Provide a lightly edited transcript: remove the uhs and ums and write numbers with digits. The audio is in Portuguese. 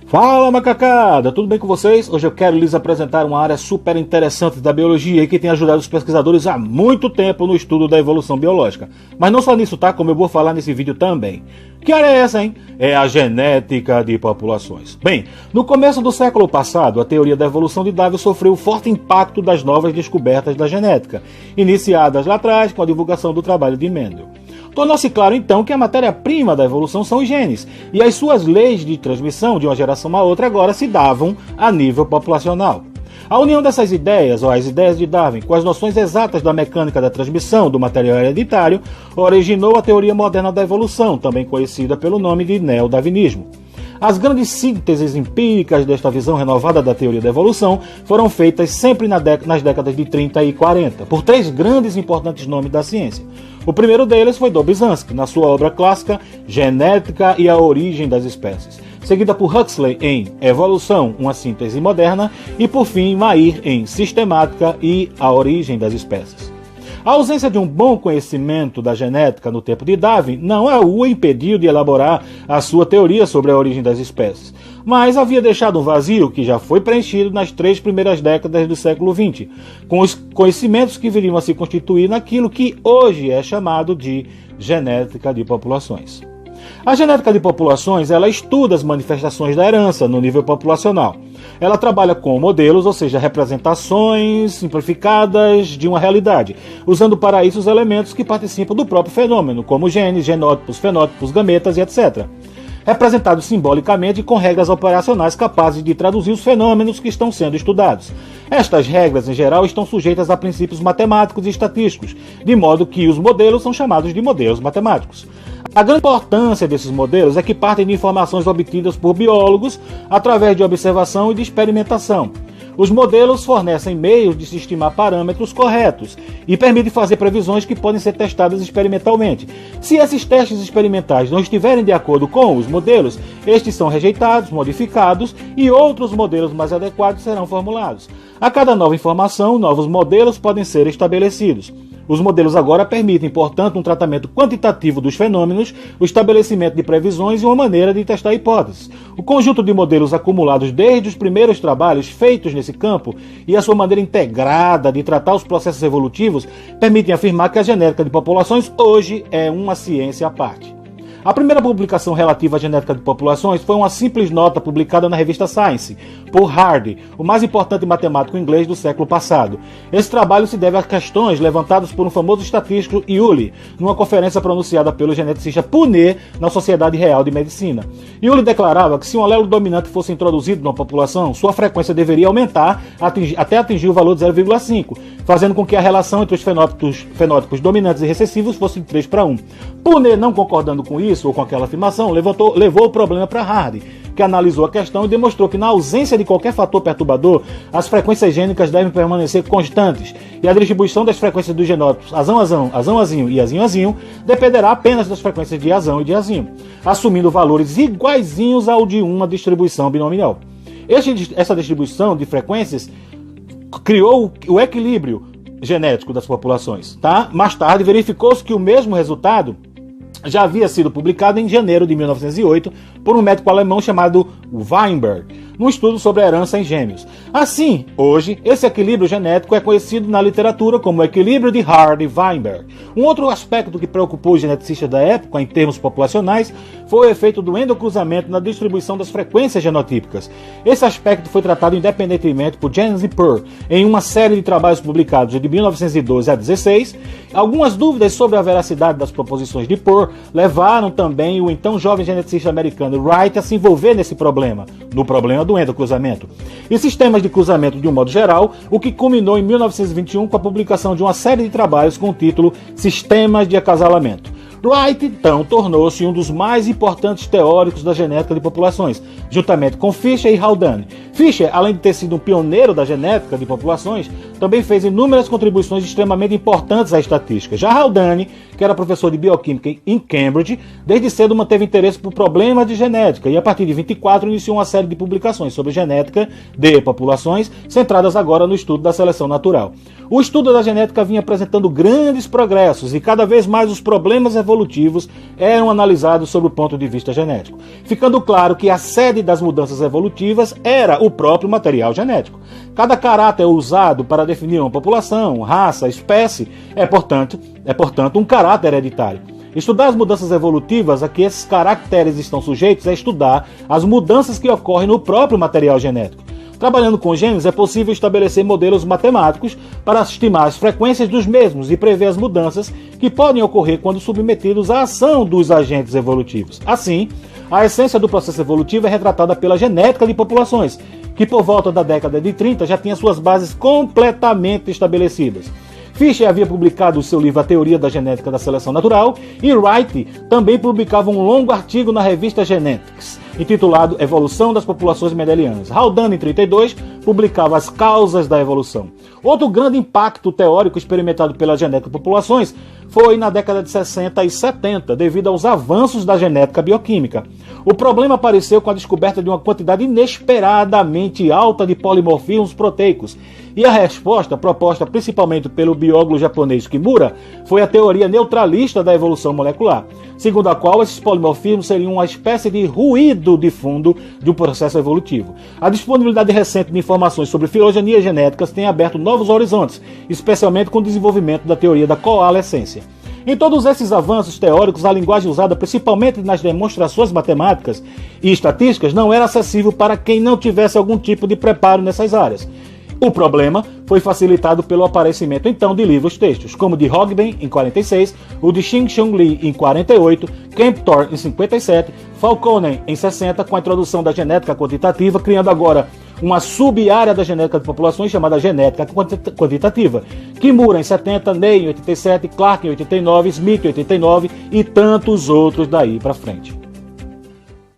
Fala macacada, tudo bem com vocês? Hoje eu quero lhes apresentar uma área super interessante da biologia e que tem ajudado os pesquisadores há muito tempo no estudo da evolução biológica. Mas não só nisso, tá? Como eu vou falar nesse vídeo também. Que área é essa, hein? É a genética de populações. Bem, no começo do século passado, a teoria da evolução de Darwin sofreu o forte impacto das novas descobertas da genética, iniciadas lá atrás com a divulgação do trabalho de Mendel. Tornou-se claro então que a matéria-prima da evolução são os genes, e as suas leis de transmissão de uma geração a outra agora se davam a nível populacional. A união dessas ideias, ou as ideias de Darwin, com as noções exatas da mecânica da transmissão do material hereditário, originou a teoria moderna da evolução, também conhecida pelo nome de neodarwinismo. As grandes sínteses empíricas desta visão renovada da teoria da evolução foram feitas sempre nas décadas de 30 e 40, por três grandes e importantes nomes da ciência. O primeiro deles foi Dobzhansky, na sua obra clássica Genética e a Origem das Espécies, seguida por Huxley em Evolução, uma síntese moderna, e por fim Mayr em Sistemática e a Origem das Espécies. A ausência de um bom conhecimento da genética no tempo de Darwin não o impediu de elaborar a sua teoria sobre a origem das espécies, mas havia deixado um vazio que já foi preenchido nas 3 primeiras décadas do século XX, com os conhecimentos que viriam a se constituir naquilo que hoje é chamado de genética de populações. A genética de populações, ela estuda as manifestações da herança no nível populacional. Ela trabalha com modelos, ou seja, representações simplificadas de uma realidade, usando para isso os elementos que participam do próprio fenômeno, como genes, genótipos, fenótipos, gametas e etc. Representados simbolicamente com regras operacionais capazes de traduzir os fenômenos que estão sendo estudados. Estas regras, em geral, estão sujeitas a princípios matemáticos e estatísticos, de modo que os modelos são chamados de modelos matemáticos. A grande importância desses modelos é que partem de informações obtidas por biólogos através de observação e de experimentação. Os modelos fornecem meios de se estimar parâmetros corretos e permitem fazer previsões que podem ser testadas experimentalmente. Se esses testes experimentais não estiverem de acordo com os modelos, estes são rejeitados, modificados e outros modelos mais adequados serão formulados. A cada nova informação, novos modelos podem ser estabelecidos. Os modelos agora permitem, portanto, um tratamento quantitativo dos fenômenos, o estabelecimento de previsões e uma maneira de testar hipóteses. O conjunto de modelos acumulados desde os primeiros trabalhos feitos nesse campo e a sua maneira integrada de tratar os processos evolutivos permitem afirmar que a genética de populações hoje é uma ciência à parte. A primeira publicação relativa à genética de populações foi uma simples nota publicada na revista Science, por Hardy, o mais importante matemático inglês do século passado. Esse trabalho se deve a questões levantadas por um famoso estatístico Yuli, numa conferência pronunciada pelo geneticista Punnett na Sociedade Real de Medicina. Yuli declarava que se um alelo dominante fosse introduzido numa população, sua frequência deveria aumentar até atingir o valor de 0,5, fazendo com que a relação entre os fenótipos dominantes e recessivos fosse de 3:1. Punnett, não concordando com isso, ou com aquela afirmação, levou o problema para Hardy, que analisou a questão e demonstrou que na ausência de qualquer fator perturbador, as frequências gênicas devem permanecer constantes, e a distribuição das frequências dos genótipos azão-azão, azão-azinho e azinho-azinho dependerá apenas das frequências de azão e de azinho, assumindo valores iguaizinhos ao de uma distribuição binomial. Essa distribuição de frequências criou o equilíbrio genético das populações. Mais tarde, verificou-se que o mesmo resultado já havia sido publicado em janeiro de 1908 por um médico alemão chamado Weinberg, num estudo sobre a herança em gêmeos. Assim, hoje, esse equilíbrio genético é conhecido na literatura como o equilíbrio de Hardy-Weinberg. Um outro aspecto que preocupou os geneticistas da época, em termos populacionais, foi o efeito do endocruzamento na distribuição das frequências genotípicas. Esse aspecto foi tratado independentemente por James e Pearl em uma série de trabalhos publicados de 1912 a 16. Algumas dúvidas sobre a veracidade das proposições de Pearl levaram também o então jovem geneticista americano Wright a se envolver nesse problema, no problema do endocruzamento e sistemas de cruzamento de um modo geral, o que culminou em 1921 com a publicação de uma série de trabalhos com o título Sistemas de Acasalamento. Wright, então, tornou-se um dos mais importantes teóricos da genética de populações, juntamente com Fisher e Haldane. Fisher, além de ter sido um pioneiro da genética de populações, também fez inúmeras contribuições extremamente importantes à estatística. Já Haldane, que era professor de bioquímica em Cambridge, desde cedo manteve interesse por problemas de genética e a partir de 24 iniciou uma série de publicações sobre genética de populações, centradas agora no estudo da seleção natural. O estudo da genética vinha apresentando grandes progressos e cada vez mais os problemas evolutivos eram analisados sob o ponto de vista genético, ficando claro que a sede das mudanças evolutivas era o próprio material genético. Cada caráter usado para definir uma população, raça, espécie é, portanto, um caráter hereditário. Estudar as mudanças evolutivas a que esses caracteres estão sujeitos é estudar as mudanças que ocorrem no próprio material genético. Trabalhando com genes, é possível estabelecer modelos matemáticos para estimar as frequências dos mesmos e prever as mudanças que podem ocorrer quando submetidos à ação dos agentes evolutivos. Assim, a essência do processo evolutivo é retratada pela genética de populações, que por volta da década de 30 já tinha suas bases completamente estabelecidas. Fisher havia publicado o seu livro A Teoria da Genética da Seleção Natural e Wright também publicava um longo artigo na revista Genetics, intitulado Evolução das Populações Mendelianas. Haldane, em 32, publicava As Causas da Evolução. Outro grande impacto teórico experimentado pela genética de populações foi na década de 60 e 70, devido aos avanços da genética bioquímica. O problema apareceu com a descoberta de uma quantidade inesperadamente alta de polimorfismos proteicos, e a resposta, proposta principalmente pelo biólogo japonês Kimura, foi a teoria neutralista da evolução molecular, segundo a qual esses polimorfismos seriam uma espécie de ruído de fundo de um processo evolutivo. A disponibilidade recente de informações sobre filogenias genéticas tem aberto novos horizontes, especialmente com o desenvolvimento da teoria da coalescência. Em todos esses avanços teóricos, a linguagem usada principalmente nas demonstrações matemáticas e estatísticas não era acessível para quem não tivesse algum tipo de preparo nessas áreas. O problema foi facilitado pelo aparecimento então de livros-textos, como o de Hogben em 46, o de Xing-Chun Li em 48, Kemp Thorne em 57, Falconen em 60, com a introdução da genética quantitativa, criando agora uma sub-área da genética de populações chamada genética quantitativa. Kimura em 70, Ney em 87, Clark em 89, Smith em 89 e tantos outros daí para frente.